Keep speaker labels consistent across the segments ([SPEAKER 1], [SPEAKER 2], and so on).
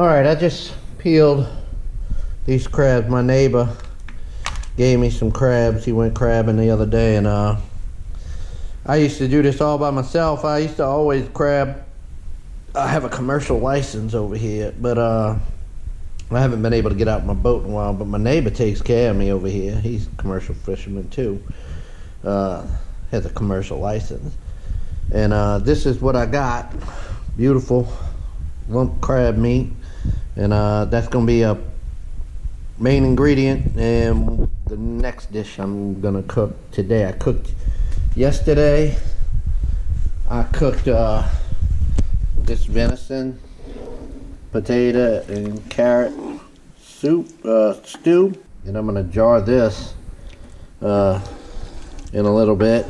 [SPEAKER 1] Alright, I just peeled these crabs. My neighbor gave me some crabs. He went crabbing the other day, and I used to do this all by myself. I used to always crab. I have a commercial license over here, but I haven't been able to get out my boat in a while. But my neighbor takes care of me over here. He's a commercial fisherman too. Has a commercial license, and this is what I got. Beautiful lump crab meat, and that's gonna be a main ingredient and the next dish I'm gonna cook today. I cooked yesterday. I cooked this venison, potato and carrot soup stew, and I'm gonna jar this in a little bit.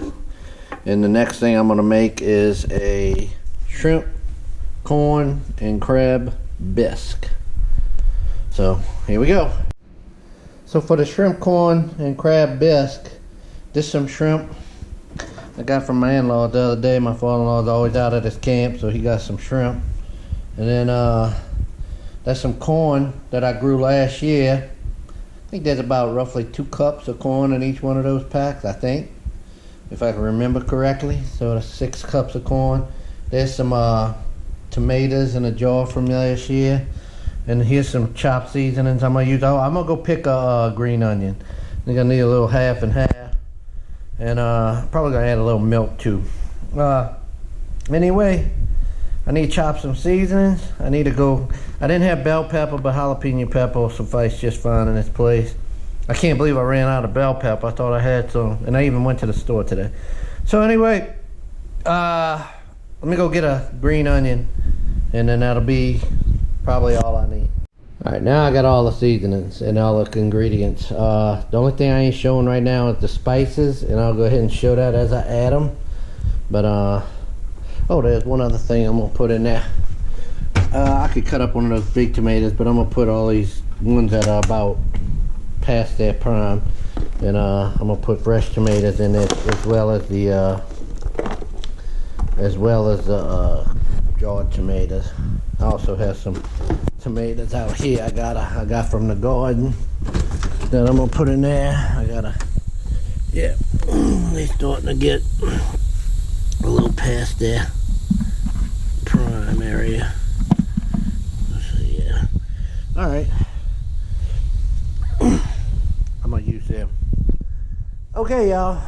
[SPEAKER 1] And the next thing I'm gonna make is a shrimp, corn, and crab bisque. So here we go. So for the shrimp, corn, and crab bisque, this is some shrimp I got from my in-law the other day. My father-in-law's always out at his camp, so he got some shrimp. And then that's some corn that I grew last year. I think there's about roughly 2 cups of corn in each one of those packs, I think, if I can remember correctly. So that's 6 cups of corn. There's some tomatoes in a jar from last year. And here's some chopped seasonings I'm gonna use. Oh, I'm gonna go pick a green onion. I'm gonna need a little half and half. And probably gonna add a little milk too. Anyway, I need to chop some seasonings. I need to go. I didn't have bell pepper, but jalapeno pepper will suffice just fine in this place. I can't believe I ran out of bell pepper. I thought I had some, and I even went to the store today. So anyway, let me go get a green onion, and then that'll be probably all I need. Alright, now I got all the seasonings and all the ingredients. The only thing I ain't showing right now is the spices, and I'll go ahead and show that as I add them. But oh, there's one other thing I'm gonna put in there. I could cut up one of those big tomatoes, but I'm gonna put all these ones that are about past their prime, and I'm gonna put fresh tomatoes in it, as well as the jarred tomatoes. I also have some tomatoes out here I got from the garden that I'm gonna put in there. Yeah, they're starting to get a little past their prime area. So yeah, all right. I'm gonna use them. Okay, y'all.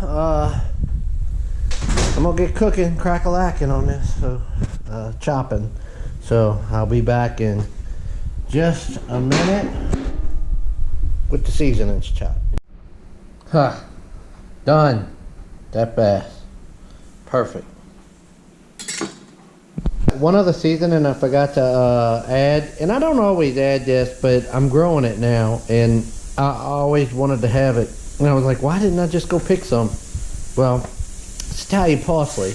[SPEAKER 1] I'm gonna get cooking, crack-a-lacking on this, so chopping. So I'll be back in just a minute with the seasonings chopped. Done. That fast. Perfect. One other seasoning I forgot to add, and I don't always add this, but I'm growing it now, and I always wanted to have it, and I was like, why didn't I just go pick some? Well, it's Italian parsley.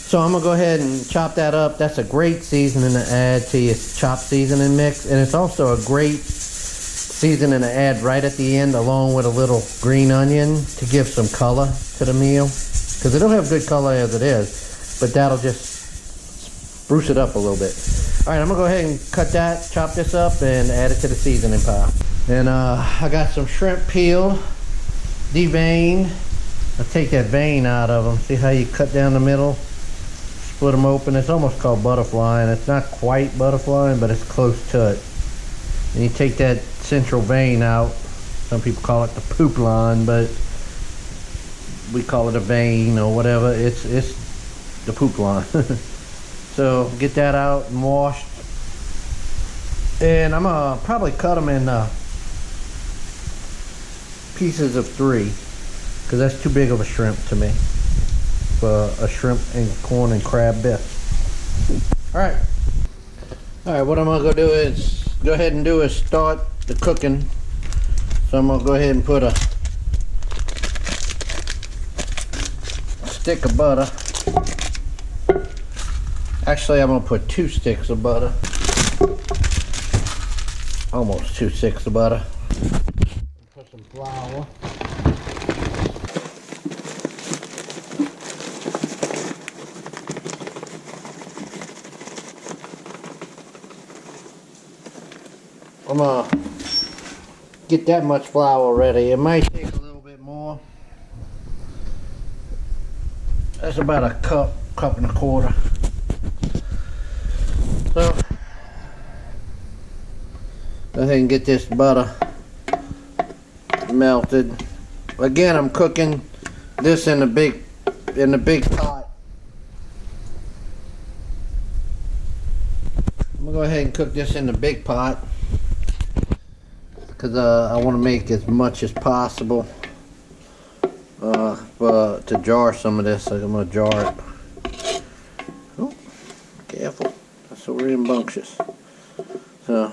[SPEAKER 1] So I'm gonna go ahead and chop that up. That's a great seasoning to add to your chopped seasoning mix, and it's also a great seasoning to add right at the end, along with a little green onion to give some color to the meal, because it don't have good color as it is, but that'll just spruce it up a little bit. All right, I'm gonna go ahead and cut that, chop this up, and add it to the seasoning pile. And I got some shrimp peeled, deveined. I'll take that vein out of them. See how you cut down the middle? Split them open. It's almost called butterflying. It's not quite butterflying, but it's close to it. And you take that central vein out. Some people call it the poop line, but we call it a vein or whatever. It's the poop line. So get that out and washed. And I'm gonna probably cut them in pieces of 3, because that's too big of a shrimp to me for a shrimp and corn and crab bisque. All right, what I'm gonna go do is start the cooking. So I'm gonna go ahead and put a stick of butter. Actually, I'm gonna put 2 sticks of butter. Almost 2 sticks of butter. Put some flour. I'm gonna get that much flour ready. It might take a little bit more. That's about a cup and a quarter. So go ahead and get this butter melted. Again, I'm cooking this in the big pot. I'm gonna go ahead and cook this in the big pot because I want to make as much as possible. But to jar some of this, I'm gonna jar it. Oh, careful! That's so rambunctious. So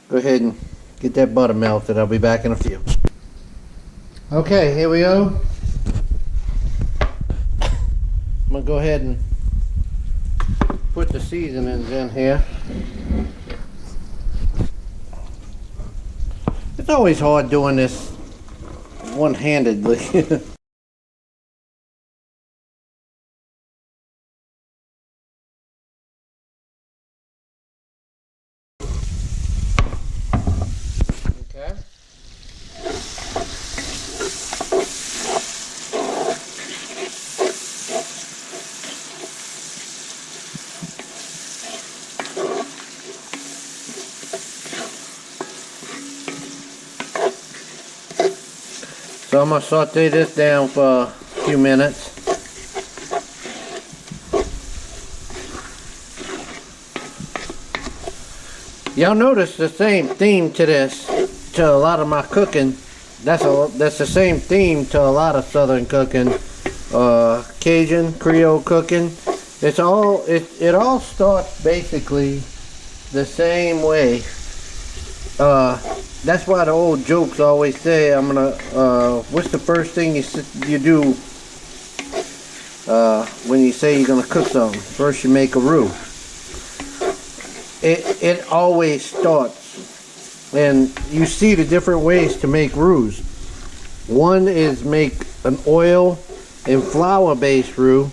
[SPEAKER 1] go ahead and get that butter melted. I'll be back in a few. Okay, here we go. I'm gonna go ahead and put the seasonings in here. It's always hard doing this one-handedly. Okay. So I'm going to saute this down for a few minutes. Y'all notice the same theme to this, to a lot of my cooking. That's the same theme to a lot of Southern cooking, Cajun, Creole cooking. It all starts basically the same way. That's why the old jokes always say, what's the first thing you do when you say you're gonna cook something? First you make a roux. It always starts, and you see the different ways to make roux. One is make an oil and flour based roux,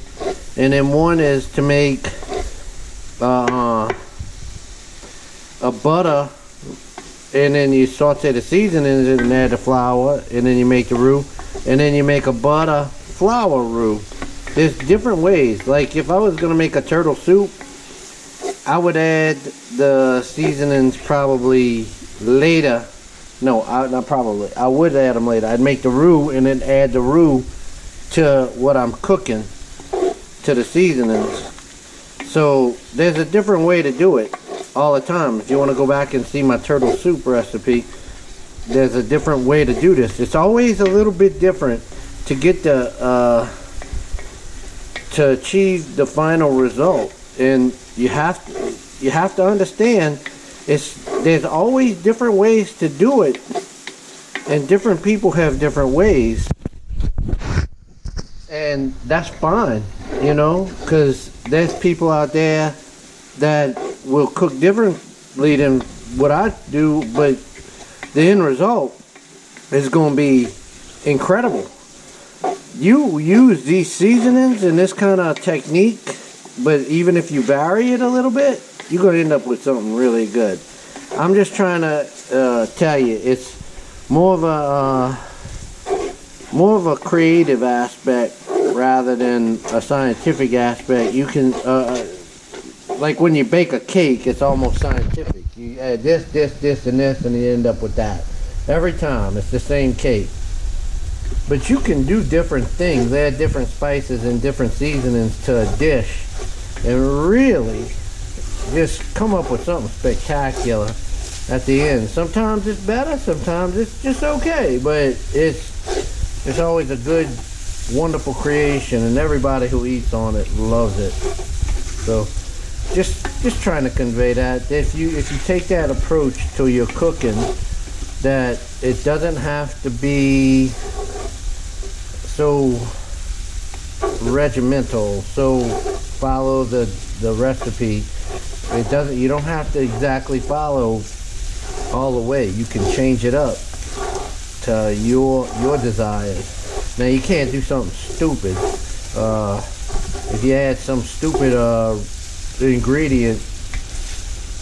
[SPEAKER 1] and then one is to make a butter, and then you saute the seasonings and add the flour, and then you make the roux, and then you make a butter flour roux. There's different ways. Like if I was gonna make a turtle soup, I would add the seasonings probably later. No, not probably. I would add them later. I'd make the roux and then add the roux to what I'm cooking, to the seasonings. So there's a different way to do it all the time. If you want to go back and see my turtle soup recipe, there's a different way to do this. It's always a little bit different to get the to achieve the final result. And you have to understand, there's always different ways to do it, and different people have different ways, and that's fine, you know, because there's people out there that will cook differently than what I do, but the end result is going to be incredible. You use these seasonings and this kind of technique, but even if you vary it a little bit, you're going to end up with something really good. I'm just trying to tell you, it's more of a creative aspect rather than a scientific aspect. You can, like when you bake a cake, it's almost scientific. You add this, and this, and you end up with that. Every time, it's the same cake. But you can do different things, add different spices and different seasonings to a dish, and really just come up with something spectacular at the end. Sometimes it's better, sometimes it's just okay, but it's always a good, wonderful creation, and everybody who eats on it loves it. So just trying to convey that if you take that approach to your cooking, that it doesn't have to be so regimental, so follow the recipe. You don't have to exactly follow all the way. You can change it up to your desires. Now you can't do something stupid. If you add some stupid ingredient,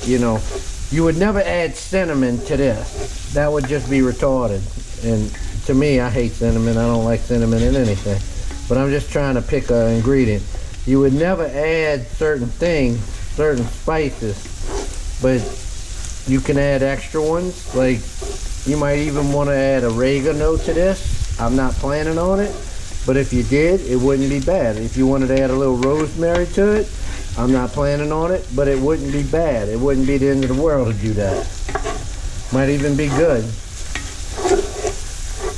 [SPEAKER 1] you know, you would never add cinnamon to this. That would just be retarded. And to me, I hate cinnamon. I don't like cinnamon in anything. But I'm just trying to pick an ingredient. You would never add certain things, certain spices, but you can add extra ones. Like, you might even want to add oregano to this. I'm not planning on it, but if you did, it wouldn't be bad. If you wanted to add a little rosemary to it, I'm not planning on it, but it wouldn't be bad. It wouldn't be the end of the world to do that. Might even be good.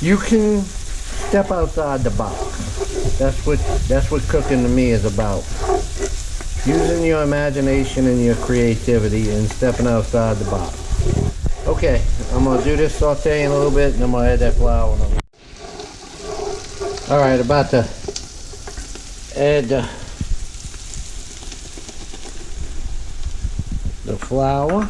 [SPEAKER 1] You can step outside the box. That's what cooking to me is about. Using your imagination and your creativity and stepping outside the box. Okay, I'm gonna do this sauteing a little bit, and I'm gonna add that flour on. All right, about to add the flour.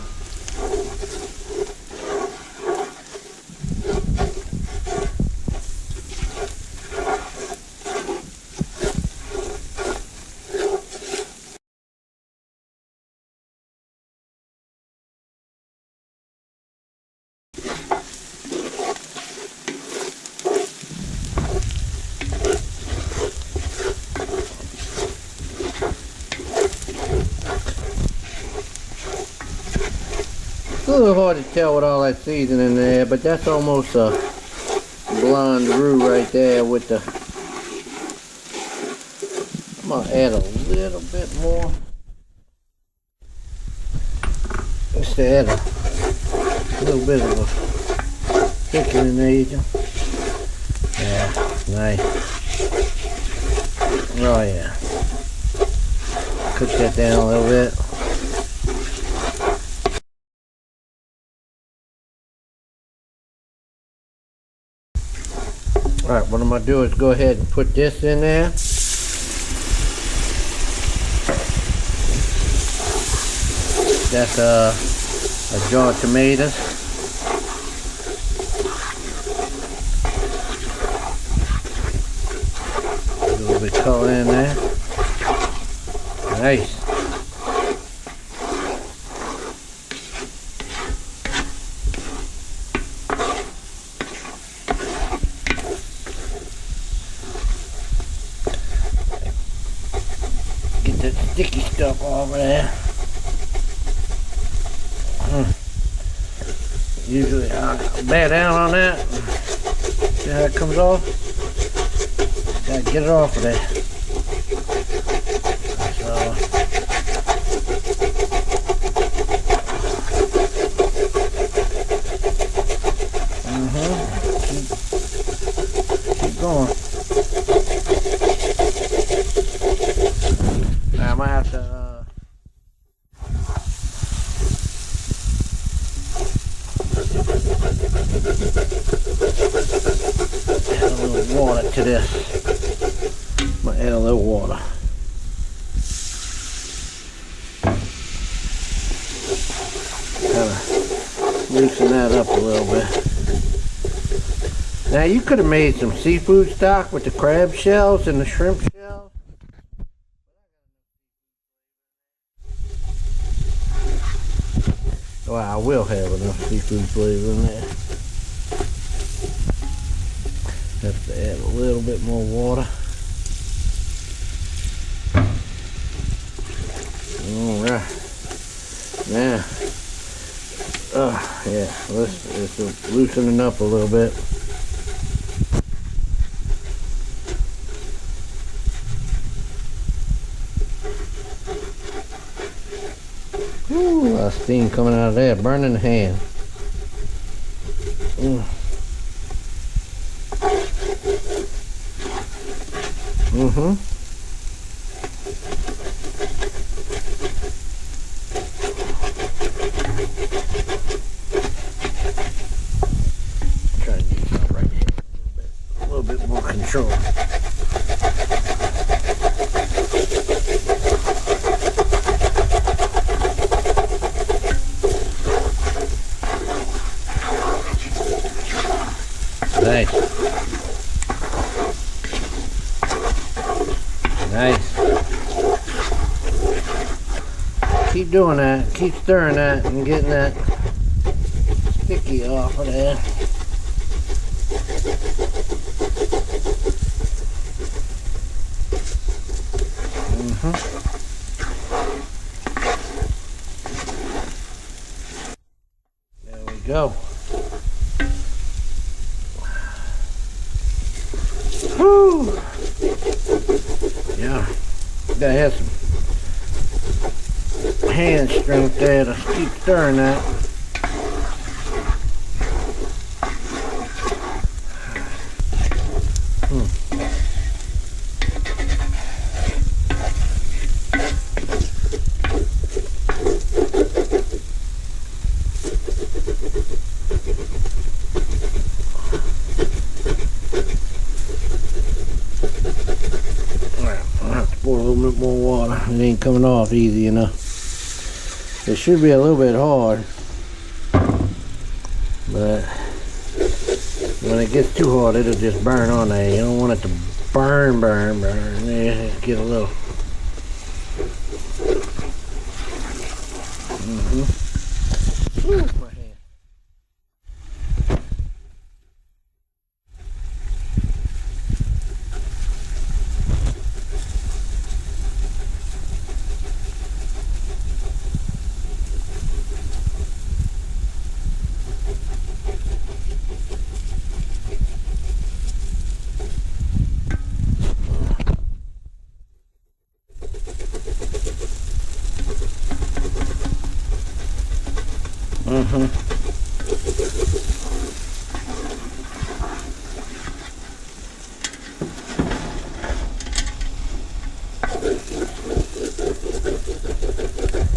[SPEAKER 1] It's a little hard to tell with all that seasoning in there, but that's almost a blonde roux right there with the... I'm going to add a little bit more. Just to add a little bit of a thickening agent. Yeah, nice. Oh yeah. Cook that down a little bit. Alright, what I'm going to do is go ahead and put this in there. That's a jar of tomatoes. A little bit of color in there. Nice. That sticky stuff over there. Usually I bear down on that. See how it comes off? Gotta get it off of there. So keep going. I might have to add a little water to this. I'm gonna add a little water. Kind of loosen that up a little bit. Now you could have made some seafood stock with the crab shells and the shrimp shells. Well, I will have enough seafood flavor in there. Have to add a little bit more water. Alright. Now, yeah, let's loosen it up a little bit. Ooh, a lot of steam coming out of there, burning the hand. Try to use my right hand a little bit more control. Nice. Nice. keep doing that. Keep stirring that and getting that sticky off of there. There we go. Whew. Yeah, gotta have some hand strength there to keep stirring that. More water. It ain't coming off easy enough. It should be a little bit hard, but when it gets too hard, it'll just burn on there. You don't want it to burn. Yeah, get a little. Ooh, my hand.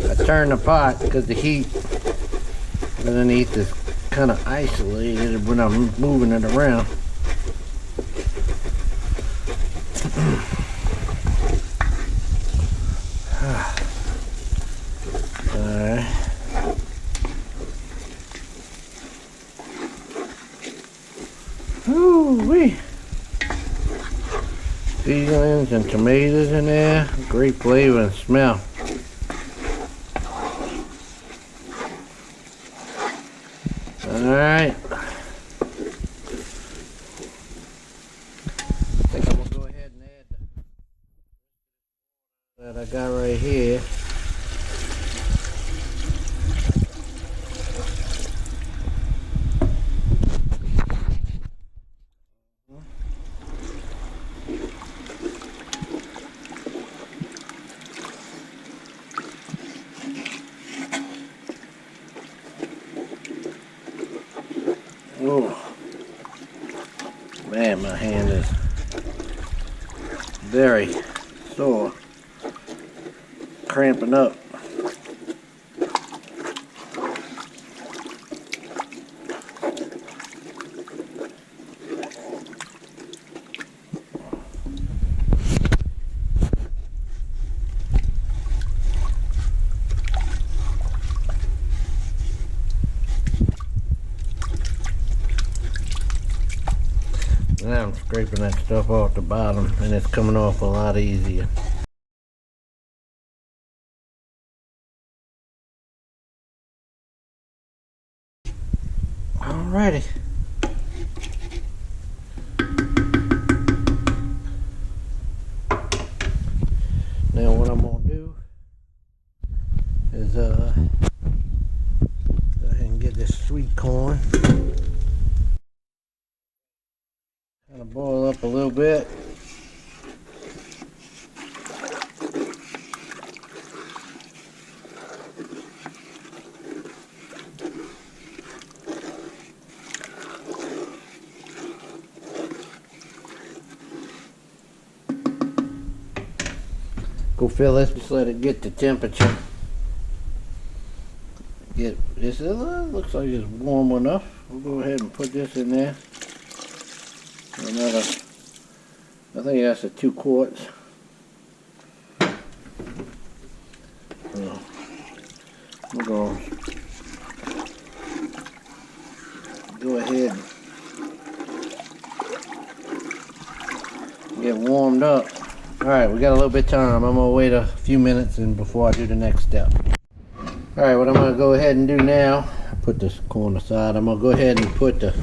[SPEAKER 1] I turn the pot because the heat underneath is kind of isolated when I'm moving it around. Alright. Ooh-wee. Seasonings and tomatoes in there. Great flavor and smell. Alright. I think I'm going to go ahead and add that I got right here. Oh, man, my hand is very sore, cramping up. Now I'm scraping that stuff off the bottom and it's coming off a lot easier. Alrighty. Now what I'm gonna do is go ahead and get this sweet corn. Kind of boil up a little bit. Go fill this, just let it get the temperature. Get this, looks like it's warm enough. We'll go ahead and put this in there. Another, I think that's a 2 quarts. So, we're going to go ahead and get warmed up. Alright, we got a little bit of time. I'm going to wait a few minutes and before I do the next step. Alright, what I'm going to go ahead and do now, I put this corn aside, I'm going to go ahead and put a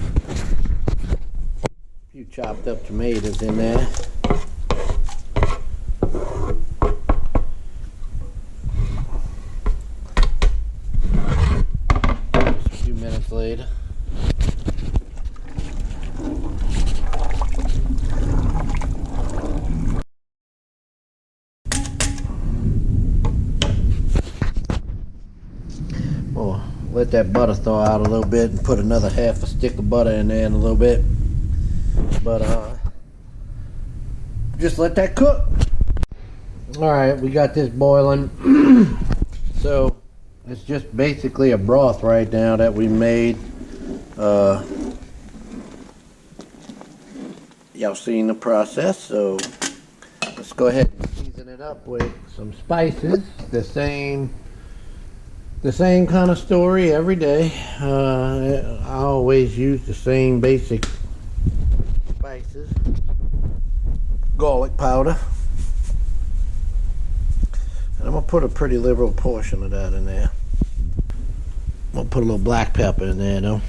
[SPEAKER 1] few chopped up tomatoes in there. Just a few minutes later. Let that butter thaw out a little bit and put another half a stick of butter in there in a little bit. But just let that cook. Alright, we got this boiling. So it's just basically a broth right now that we made. Y'all seen the process, so let's go ahead and season it up with some spices. The same kind of story every day. I always use the same basic spices. Garlic powder. And I'm going to put a pretty liberal portion of that in there. I'm going to put a little black pepper in there though.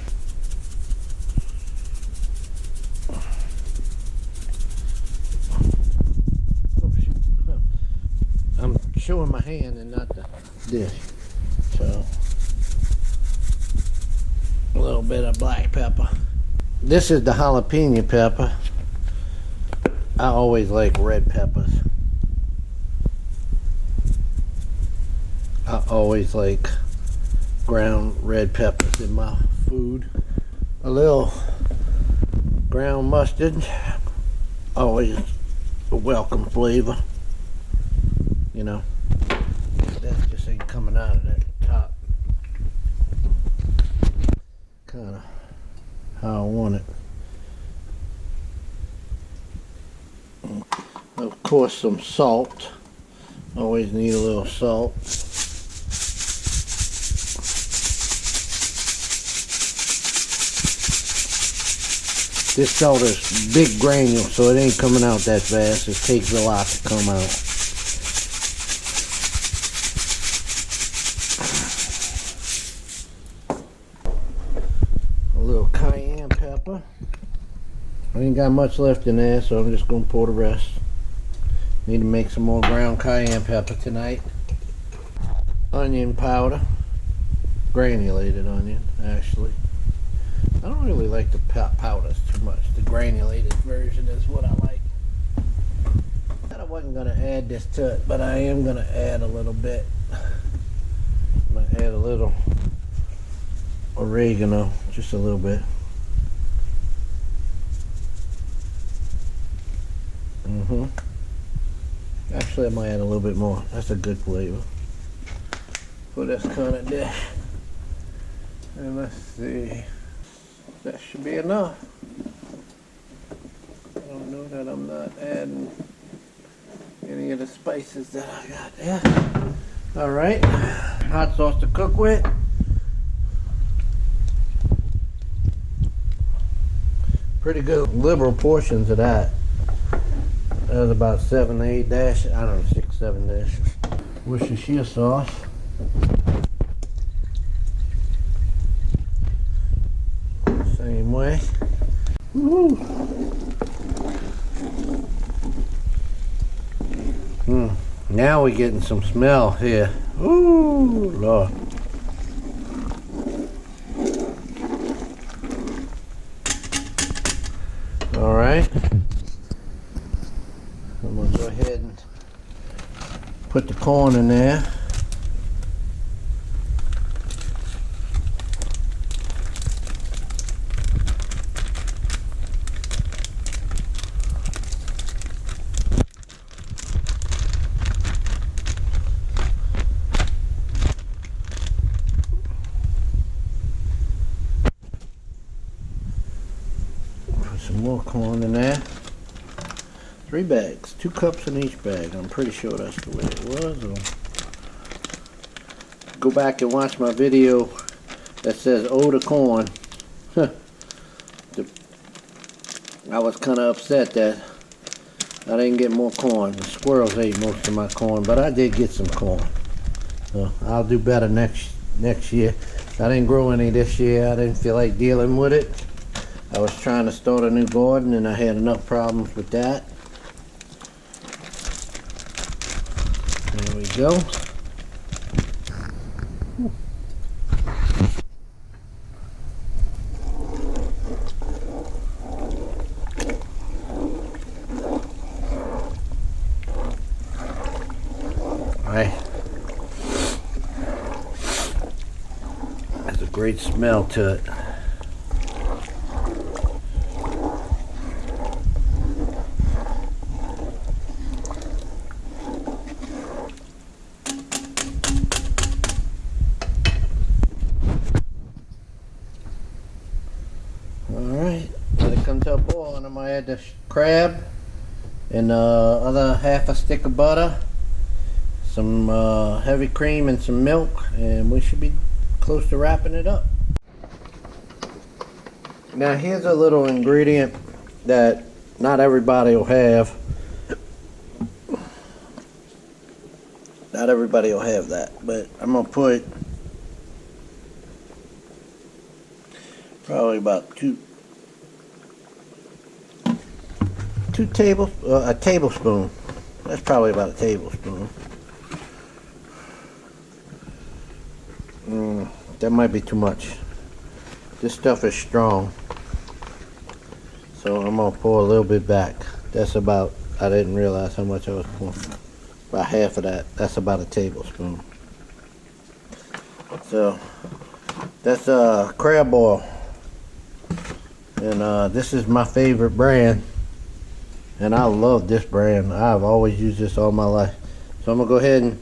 [SPEAKER 1] I'm showing my hand and not the dish. So, a little bit of black pepper. This is the jalapeno pepper. I always like red peppers. I always like ground red peppers in my food. A little ground mustard. Always a welcome flavor. You know, that just ain't coming out of that top. Kind of how I want it. Of course, some salt. Always need a little salt. This salt is big granule, so it ain't coming out that fast. It takes a lot to come out. Cayenne pepper. I ain't got much left in there, so I'm just gonna pour the rest. Need to make some more ground cayenne pepper tonight. Onion powder. Granulated onion, actually. I don't really like the powders too much. The granulated version is what I like. I wasn't gonna add this to it, but I am gonna add a little bit. I'm gonna add a little oregano, just a little bit. Actually, I might add a little bit more. That's a good flavor for this kind of dish. And let's see, that should be enough. I don't know that I'm not adding any of the spices that I got there. All right, hot sauce to cook with. Pretty good liberal portions of that. That was about 7 to 8 dashes. I don't know, 6, 7 dashes. Worcestershire sauce. Same way. Woo. Now we're getting some smell here. Ooh, Lord. All right. I'm gonna go ahead and put the corn in there. Put some more corn in there. 3 bags, 2 cups in each bag. I'm pretty sure that's the way it was. Go back and watch my video that says "Oh, the corn." I was kind of upset that I didn't get more corn. The squirrels ate most of my corn, but I did get some corn. So I'll do better next year. I didn't grow any this year. I didn't feel like dealing with it. I was trying to start a new garden and I had enough problems with that. There we go. Has a great smell to it. Alright, let it come to a boil and I'm going to add the crab and other half a stick of butter, some heavy cream and some milk, and we should be close to wrapping it up. Now here's a little ingredient that not everybody will have. Not everybody will have that, but I'm going to put probably about a tablespoon. That's probably about a tablespoon. That might be too much. This stuff is strong, so I'm gonna pour a little bit back. That's about, I didn't realize how much I was pouring. About half of that. That's about a tablespoon. So that's crab oil, and this is my favorite brand, and I love this brand. I've always used this all my life. So I'm gonna go ahead and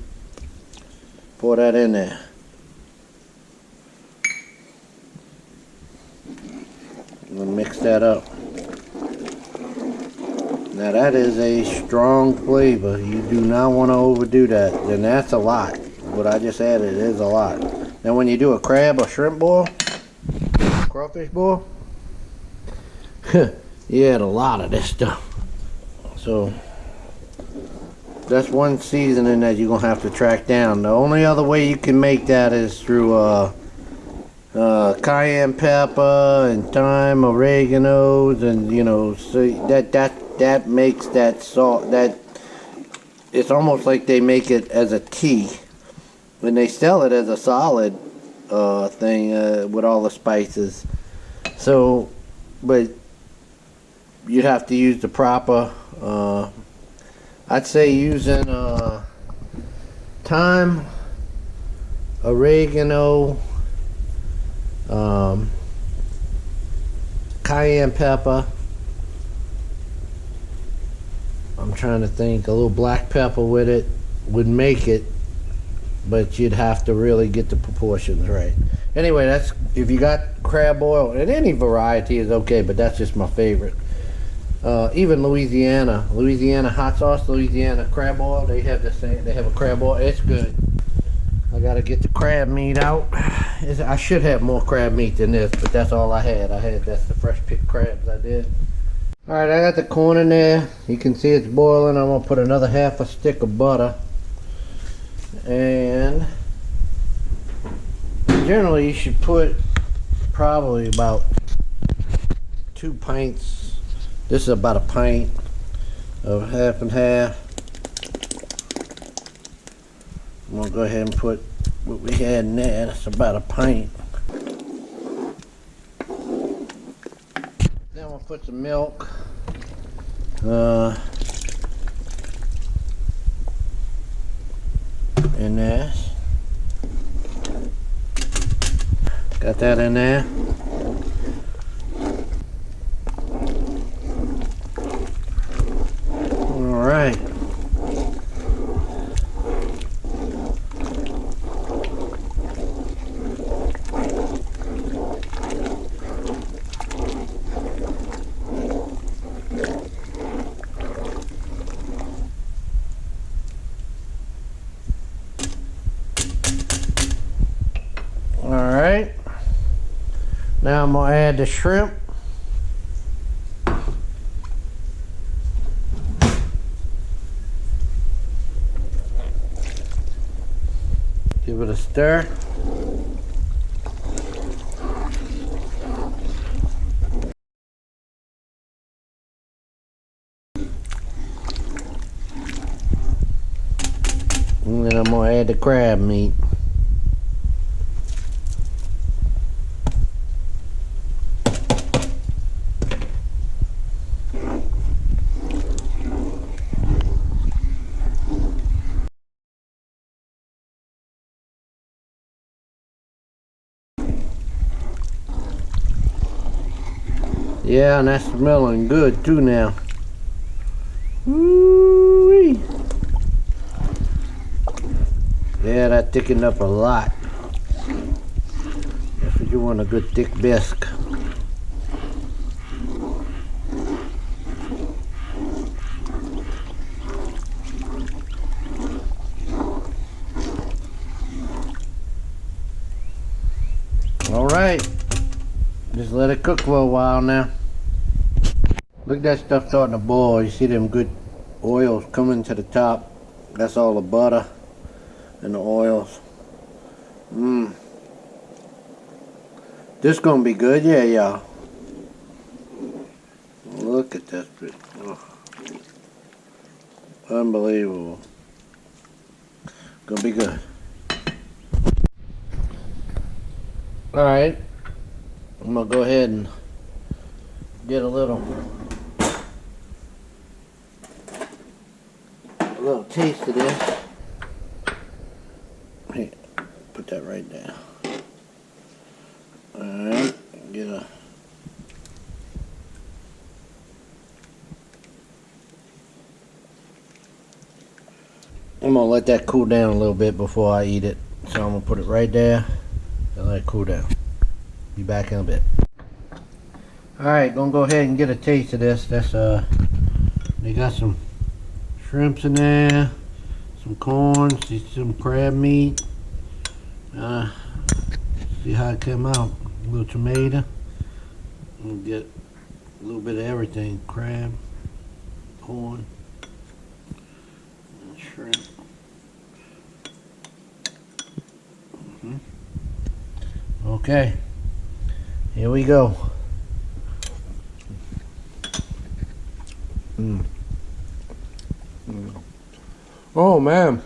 [SPEAKER 1] pour that in there. I'm gonna mix that up. Now that is a strong flavor. You do not want to overdo that. Then that's a lot. What I just added is a lot. Now when you do a crab or shrimp boil, crawfish boil, you add a lot of this stuff. So that's one seasoning that you're gonna have to track down. The only other way you can make that is through cayenne pepper and thyme, oreganos, and you know, so that makes that salt, that it's almost like they make it as a tea when they sell it as a solid thing with all the spices. So but you have to use the proper I'd say using thyme, oregano, cayenne pepper, I'm trying to think, a little black pepper with it would make it, but you'd have to really get the proportions right. Anyway, that's, if you got crab oil, and any variety is okay, but that's just my favorite. Even Louisiana hot sauce, Louisiana crab oil, they have the same, they have a crab oil, it's good. I gotta get the crab meat out. I should have more crab meat than this, but that's all I had. That's the fresh picked crabs I did. Alright, I got the corn in there. You can see it's boiling. I'm gonna put another half a stick of butter. And generally you should put probably about 2 pints. This is about a pint of half and half. I'm gonna go ahead and put what we had in there. That's about a pint. Then we'll put some milk. In there. Got that in there. All right. Alright, now I'm going to add the shrimp. Give it a stir. And then I'm gonna add the crab meat. Yeah, and that's smelling good too now. Woo-wee. Yeah, that thickened up a lot. That's what you want, a good thick bisque. All right, just let it cook for a while now. Look at that stuff starting to boil. You see them good oils coming to the top. That's all the butter and the oils. This gonna be good, yeah, y'all. Look at that bit. Oh. Unbelievable. Gonna be good. All right, I'm gonna go ahead and get a little taste of this. Here, put that right there. Alright, get a I'm gonna let that cool down a little bit before I eat it. So I'm gonna put it right there and let it cool down. Be back in a bit. Alright, gonna go ahead and get a taste of this. That's they got some shrimps in there, some corn, see some crab meat. See how it came out. A little tomato. We'll get a little bit of everything. Crab, corn, and shrimp. Okay, here we go. Oh man.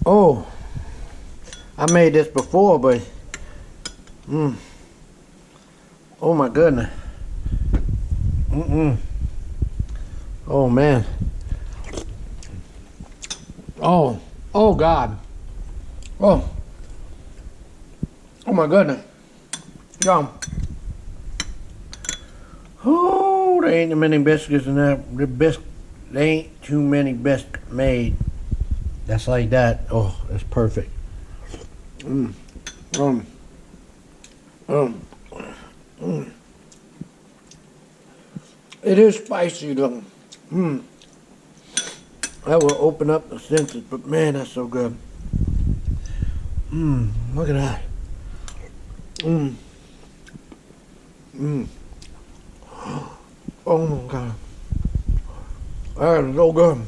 [SPEAKER 1] Oh, I made this before, but oh my goodness. Oh man. Oh God. Oh my goodness. Yum. Oh, there ain't many biscuits in there. There ain't too many biscuits made. That's like that. Oh, that's perfect. It is spicy though. That will open up the senses, but man, that's so good. Look at that. Oh my God. That is so good.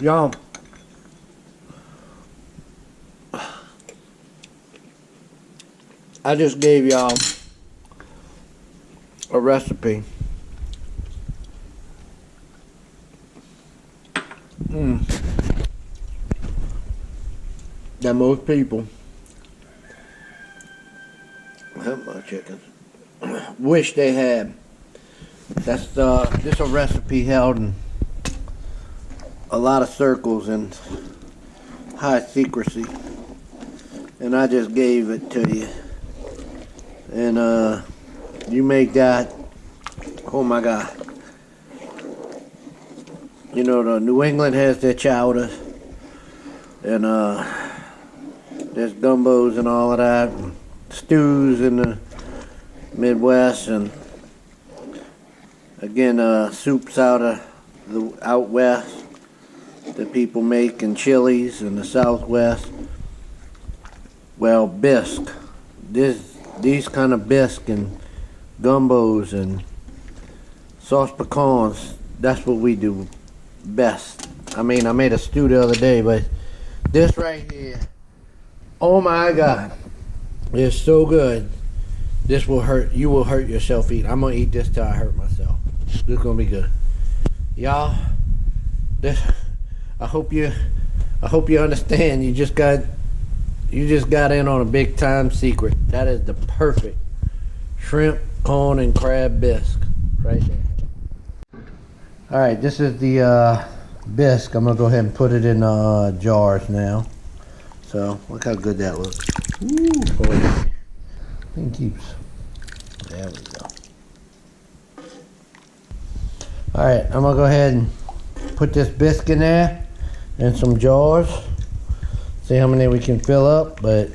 [SPEAKER 1] Yum. I just gave y'all a recipe. That most people, my chickens, wish they had. That's this a recipe held in a lot of circles and high secrecy, and I just gave it to you. And you make that. Oh my God. You know, the New England has their chowder, and there's gumbos and all of that, and stews in the Midwest, and again soups out west that people make, and chilies in the Southwest. Well, bisque, these kind of bisque and gumbos and sauce pecans, That's what we do best. I mean, I made a stew the other day, but this right here, oh my God, it's so good. This will hurt, you will hurt yourself eating. I'm gonna eat this till I hurt myself. This is gonna be good. Y'all, this, I hope you understand. You just got in on a big time secret. That is the perfect shrimp, corn, and crab bisque right there. All right, this is the bisque. I'm gonna go ahead and put it in jars now. So look how good that looks. Ooh, boy. Thing keeps. There we go. All right, I'm gonna go ahead and put this bisque in there in some jars. See how many we can fill up. But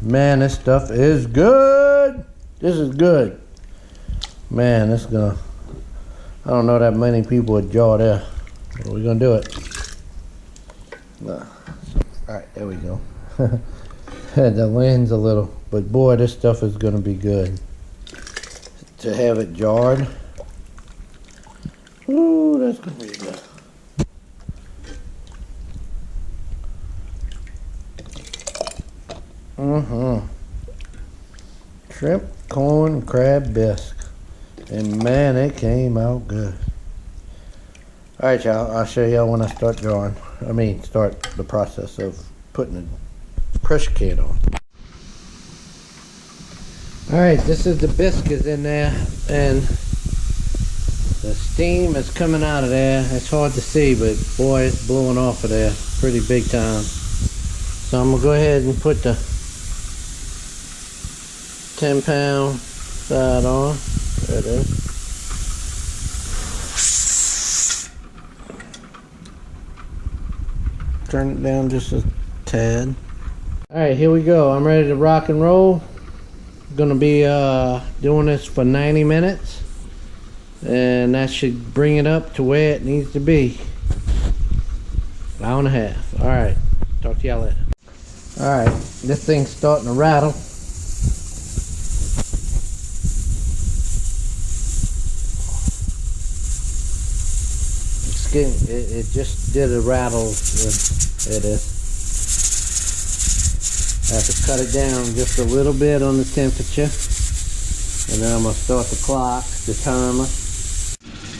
[SPEAKER 1] man, this stuff is good. This is good. Man, this is gonna. I don't know that many people would jar there. But we're gonna do it. All right, there we go. The lens a little, but boy, this stuff is gonna be good. To have it jarred. Ooh, that's gonna be good. Shrimp, corn, crab bisque. And man, it came out good. Alright, y'all, I'll show y'all when I start jarring. Start the process of putting the pressure can on. Alright, this is the biscuits in there, and the steam is coming out of there. It's hard to see, but boy, it's blowing off of there pretty big time. So I'm gonna go ahead and put the 10-pound side on. There it is. Turn it down just a tad. Alright, here we go. I'm ready to rock and roll. Gonna be doing this for 90 minutes, and that should bring it up to where it needs to be. An hour and a half. Alright, talk to y'all later. Alright, this thing's starting to rattle. It just did a rattle. It is. I have to cut it down just a little bit on the temperature, and then I'm gonna start the clock, the timer.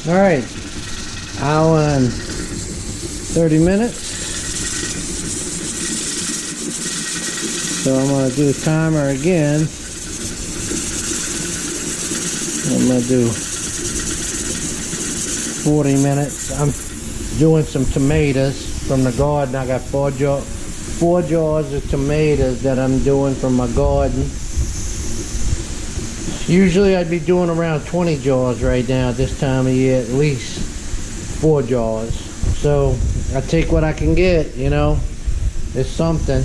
[SPEAKER 1] All right, hour and 30 minutes. So I'm gonna do the timer again. I'm gonna do 40 minutes. I'm doing some tomatoes from the garden. I got four jars of tomatoes that I'm doing from my garden. Usually I'd be doing around 20 jars right now at this time of year, at least 4 jars. So I take what I can get, you know. It's something.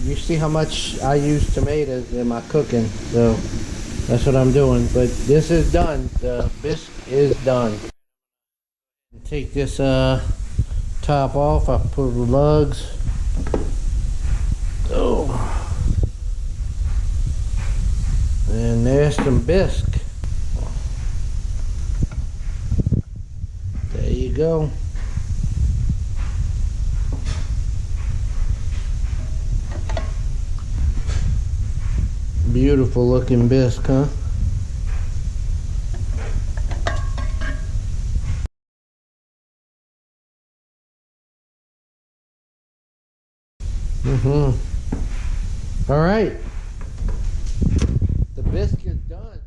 [SPEAKER 1] You see how much I use tomatoes in my cooking, so that's what I'm doing. But this is done. The bisque is done. Take this top off. I put the lugs. Oh, and there's some bisque. There you go. Beautiful looking bisque, huh? All right, the bisque is done.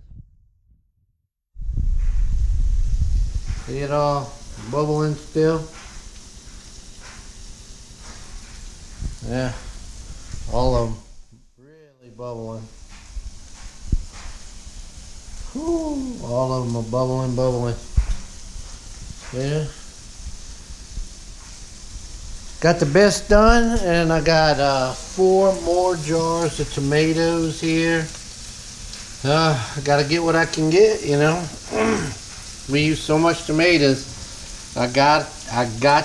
[SPEAKER 1] See it all bubbling still? Yeah, all of them really bubbling. Whew, all of them are bubbling. Yeah. Got the bisque done, and I got 4 more jars of tomatoes here. I gotta get what I can get, you know. We use so much tomatoes. I got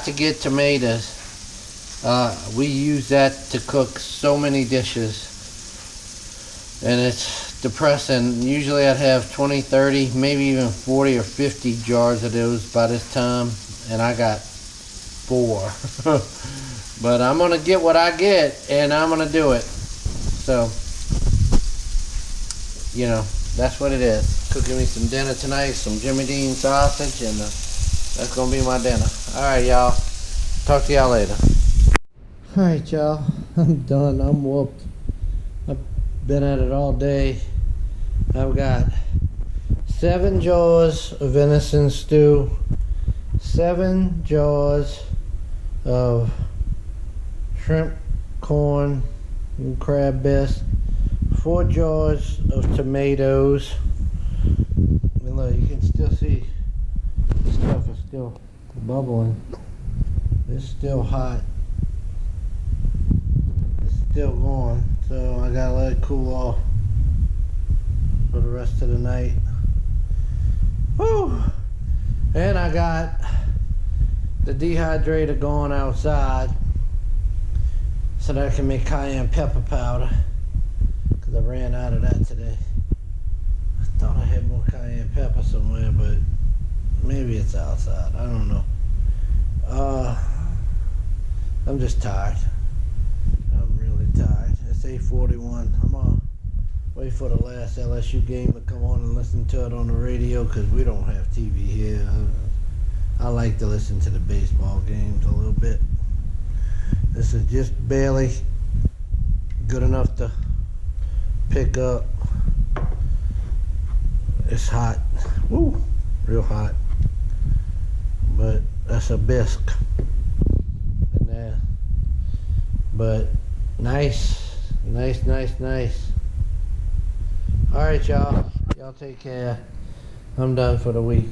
[SPEAKER 1] to get tomatoes. We use that to cook so many dishes, and it's depressing. Usually I'd have 20, 30, maybe even 40 or 50 jars of those by this time, and I got 4. But I'm gonna get what I get, and I'm gonna do it. So, you know, that's what it is. Cooking me some dinner tonight, some Jimmy Dean sausage, and that's gonna be my dinner. Alright, y'all. Talk to y'all later. Alright, y'all. I'm done. I'm whooped. I've been at it all day. I've got 7 jars of venison stew, 7 jars of shrimp, corn, and crab bisque, 4 jars of tomatoes. And look, you can still see the stuff is still bubbling. It's still hot. It's still going, so I gotta let it cool off for the rest of the night. Whew! And I got the dehydrator going outside so that I can make cayenne pepper powder, because I ran out of that today. I thought I had more cayenne pepper somewhere, but maybe it's outside. I don't know. I'm just tired. I'm really tired. It's 8:41. I'm gonna wait for the last LSU game to come on and listen to it on the radio, because we don't have TV here. I like to listen to the baseball games a little bit. This is just barely good enough to pick up. It's hot. Woo! Real hot. But that's a bisque. And there. But nice. Nice. Alright, y'all. Y'all take care. I'm done for the week.